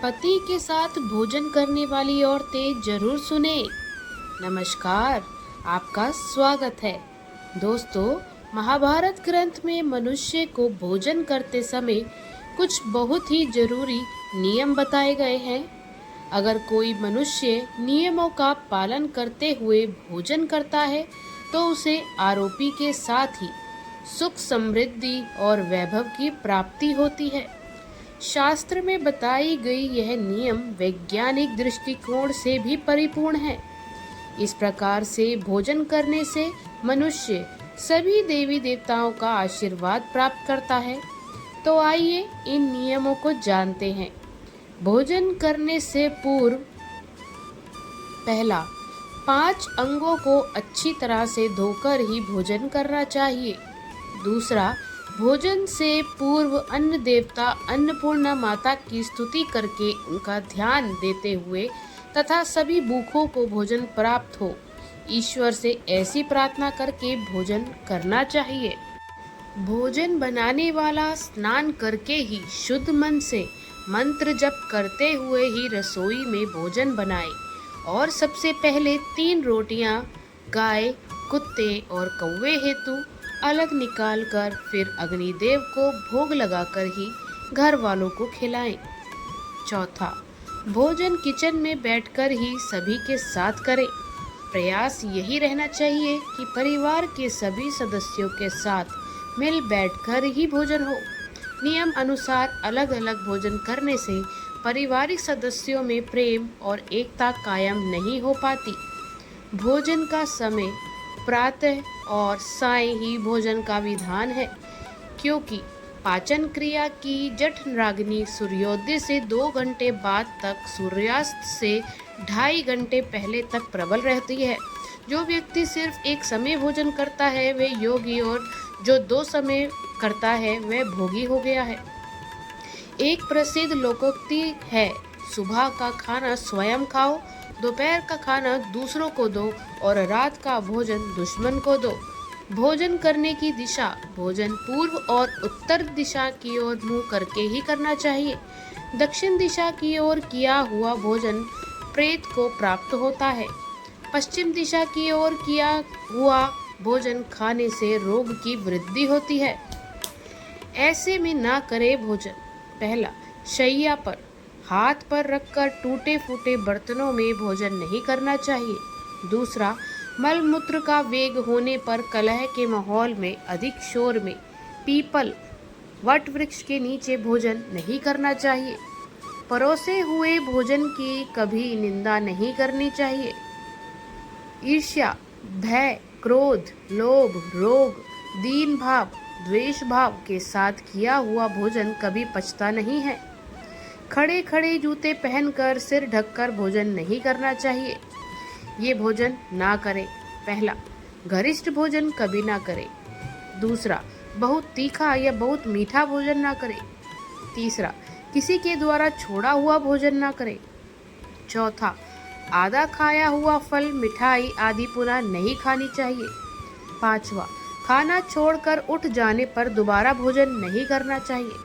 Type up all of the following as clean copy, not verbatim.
पति के साथ भोजन करने वाली औरतें जरूर सुने। नमस्कार, आपका स्वागत है। दोस्तों, महाभारत ग्रंथ में मनुष्य को भोजन करते समय कुछ बहुत ही जरूरी नियम बताए गए हैं। अगर कोई मनुष्य नियमों का पालन करते हुए भोजन करता है तो उसे आरोपी के साथ ही सुख, समृद्धि और वैभव की प्राप्ति होती है। शास्त्र में बताई गई यह नियम वैज्ञानिक दृष्टिकोण से भी परिपूर्ण है। इस प्रकार से भोजन करने से मनुष्य सभी देवी देवताओं का आशीर्वाद प्राप्त करता है। तो आइए इन नियमों को जानते हैं। भोजन करने से पूर्व पहला, 5 अंगों को अच्छी तरह से धोकर ही भोजन करना चाहिए। दूसरा, भोजन से पूर्व अन्न देवता अन्नपूर्णा माता की स्तुति करके उनका ध्यान देते हुए तथा सभी भूखों को भोजन प्राप्त हो, ईश्वर से ऐसी प्रार्थना करके भोजन करना चाहिए। भोजन बनाने वाला स्नान करके ही शुद्ध मन से मंत्र जप करते हुए ही रसोई में भोजन बनाए और सबसे पहले 3 रोटियां गाय, कुत्ते और कौवे हेतु अलग निकालकर फिर अग्निदेव को भोग लगाकर ही घर वालों को खिलाएं। चौथा, भोजन किचन में बैठकर ही सभी के साथ करें। प्रयास यही रहना चाहिए कि परिवार के सभी सदस्यों के साथ मिल बैठकर ही भोजन हो। नियम अनुसार अलग अलग भोजन करने से पारिवारिक सदस्यों में प्रेम और एकता कायम नहीं हो पाती। भोजन का समय प्रातः और साय ही भोजन का विधान है, क्योंकि पाचन क्रिया की जठराग्नि सूर्योदय से 2 घंटे बाद तक सूर्यास्त से 2.5 घंटे पहले तक प्रबल रहती है। जो व्यक्ति सिर्फ एक समय भोजन करता है वह योगी, और जो 2 समय करता है वह भोगी हो गया है। एक प्रसिद्ध लोकोक्ति है, सुबह का खाना स्वयं खाओ, दोपहर का खाना दूसरों को दो और रात का भोजन दुश्मन को दो। भोजन करने की दिशा भोजन पूर्व और उत्तर दिशा की ओर मुंह करके ही करना चाहिए। दक्षिण दिशा की ओर किया हुआ भोजन प्रेत को प्राप्त होता है। पश्चिम दिशा की ओर किया हुआ भोजन खाने से रोग की वृद्धि होती है। ऐसे में ना करे भोजन। पहला, शैया पर हाथ पर रखकर टूटे फूटे बर्तनों में भोजन नहीं करना चाहिए। दूसरा, मल मूत्र का वेग होने पर कलह के माहौल में अधिक शोर में पीपल वट वृक्ष के नीचे भोजन नहीं करना चाहिए। परोसे हुए भोजन की कभी निंदा नहीं करनी चाहिए। ईर्ष्या, भय, क्रोध, लोभ, रोग, दीन भाव, द्वेष भाव के साथ किया हुआ भोजन कभी पचता नहीं है। खड़े खड़े जूते पहनकर सिर ढककर भोजन नहीं करना चाहिए। ये भोजन ना करें। पहला, गरिष्ठ भोजन कभी ना करें। दूसरा, बहुत तीखा या बहुत मीठा भोजन ना करें। तीसरा, किसी के द्वारा छोड़ा हुआ भोजन ना करें। चौथा, आधा खाया हुआ फल, मिठाई आदि पुनः नहीं खानी चाहिए। पांचवा, खाना छोड़कर उठ जाने पर दोबारा भोजन नहीं करना चाहिए।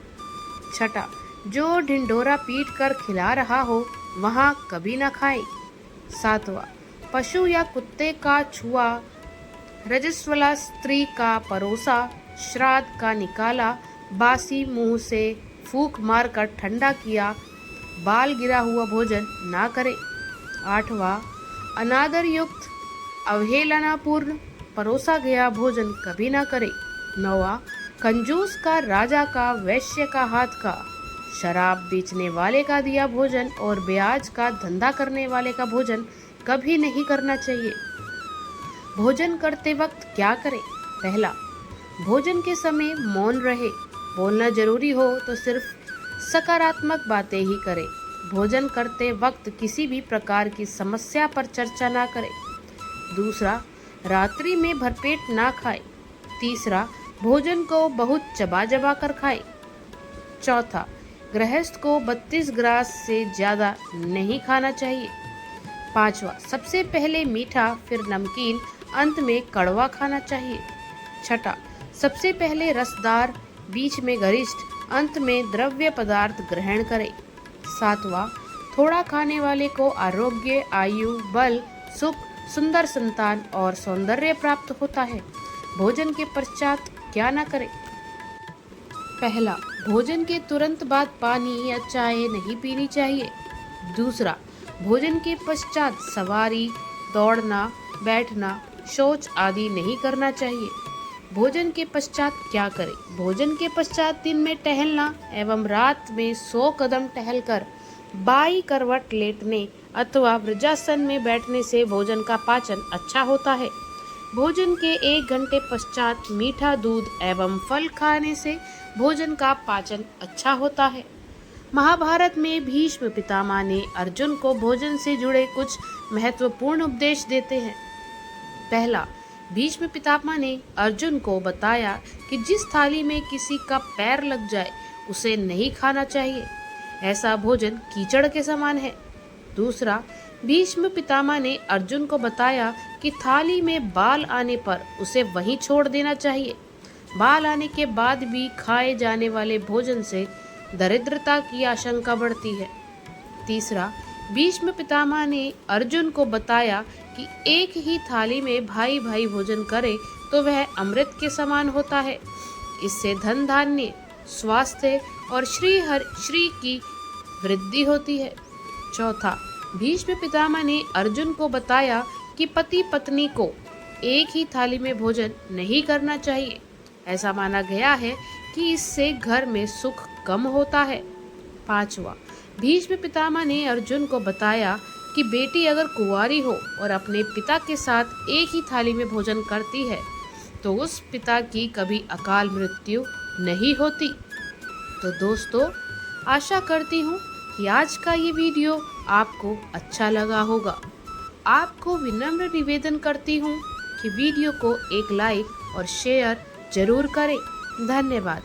छठा, जो ढिंढोरा पीट कर खिला रहा हो वहाँ कभी न खाएं। सातवां, पशु या कुत्ते का छुआ, रजस्वला स्त्री का परोसा, श्राद्ध का निकाला, बासी मुंह से फूंक मारकर ठंडा किया, बाल गिरा हुआ भोजन ना करें। आठवां, अनादर युक्त, अवहेलनापूर्ण परोसा गया भोजन कभी ना करें। नौवां, कंजूस का, राजा का, वैश्य का हाथ का, शराब बेचने वाले का दिया भोजन और ब्याज का धंधा करने वाले का भोजन कभी नहीं करना चाहिए। भोजन करते वक्त क्या करें? पहला, भोजन के समय मौन रहे। बोलना जरूरी हो तो सिर्फ सकारात्मक बातें ही करें। भोजन करते वक्त किसी भी प्रकार की समस्या पर चर्चा ना करें। दूसरा, रात्रि में भरपेट ना खाएं। तीसरा, भोजन को बहुत चबा चबा कर खाएं। चौथा, गृहस्थ को 32 ग्रास से ज़्यादा नहीं खाना चाहिए। पांचवा, सबसे पहले मीठा, फिर नमकीन, अंत में कड़वा खाना चाहिए। छठा, सबसे पहले रसदार, बीच में गरिष्ठ, अंत में द्रव्य पदार्थ ग्रहण करें। सातवां, थोड़ा खाने वाले को आरोग्य, आयु, बल, सुख, सुंदर संतान और सौंदर्य प्राप्त होता है। भोजन के पश्चात क्या न करें। पहला, भोजन के तुरंत बाद पानी या चाय नहीं पीनी चाहिए। दूसरा, भोजन के पश्चात सवारी, दौड़ना, बैठना, शौच आदि नहीं करना चाहिए। भोजन के पश्चात क्या करें। भोजन के पश्चात दिन में टहलना एवं रात में 100 कदम टहलकर बाई करवट लेटने अथवा वज्रासन में बैठने से भोजन का पाचन अच्छा होता है। भोजन के 1 घंटे पश्चात मीठा दूध एवं फल खाने से भोजन का पाचन अच्छा होता है। महाभारत में भीष्म पितामह ने अर्जुन को भोजन से जुड़े कुछ महत्वपूर्ण उपदेश देते हैं। पहला, भीष्म पितामह ने अर्जुन को बताया कि जिस थाली में किसी का पैर लग जाए उसे नहीं खाना चाहिए, ऐसा भोजन कीचड़ के समान है। दूसरा, भीष्म पितामह ने अर्जुन को बताया कि थाली में बाल आने पर उसे वहीं छोड़ देना चाहिए। बाल आने के बाद भी खाए जाने वाले भोजन से दरिद्रता की आशंका बढ़ती है। तीसरा, भीष्म पितामह ने अर्जुन को बताया कि एक ही थाली में भाई भाई भोजन करे तो वह अमृत के समान होता है। इससे धन धान्य, स्वास्थ्य और श्री की वृद्धि होती है। चौथा, भीष्म पितामह ने अर्जुन को बताया कि पति पत्नी को एक ही थाली में भोजन नहीं करना चाहिए। ऐसा माना गया है कि इससे घर में सुख कम होता है। पांचवा, भीष्म पितामह ने अर्जुन को बताया कि बेटी अगर कुंवारी हो और अपने पिता के साथ एक ही थाली में भोजन करती है तो उस पिता की कभी अकाल मृत्यु नहीं होती। तो दोस्तों, आशा करती हूँ कि आज का ये वीडियो आपको अच्छा लगा होगा। आपको विनम्र निवेदन करती हूँ कि वीडियो को एक लाइक और शेयर जरूर करें। धन्यवाद।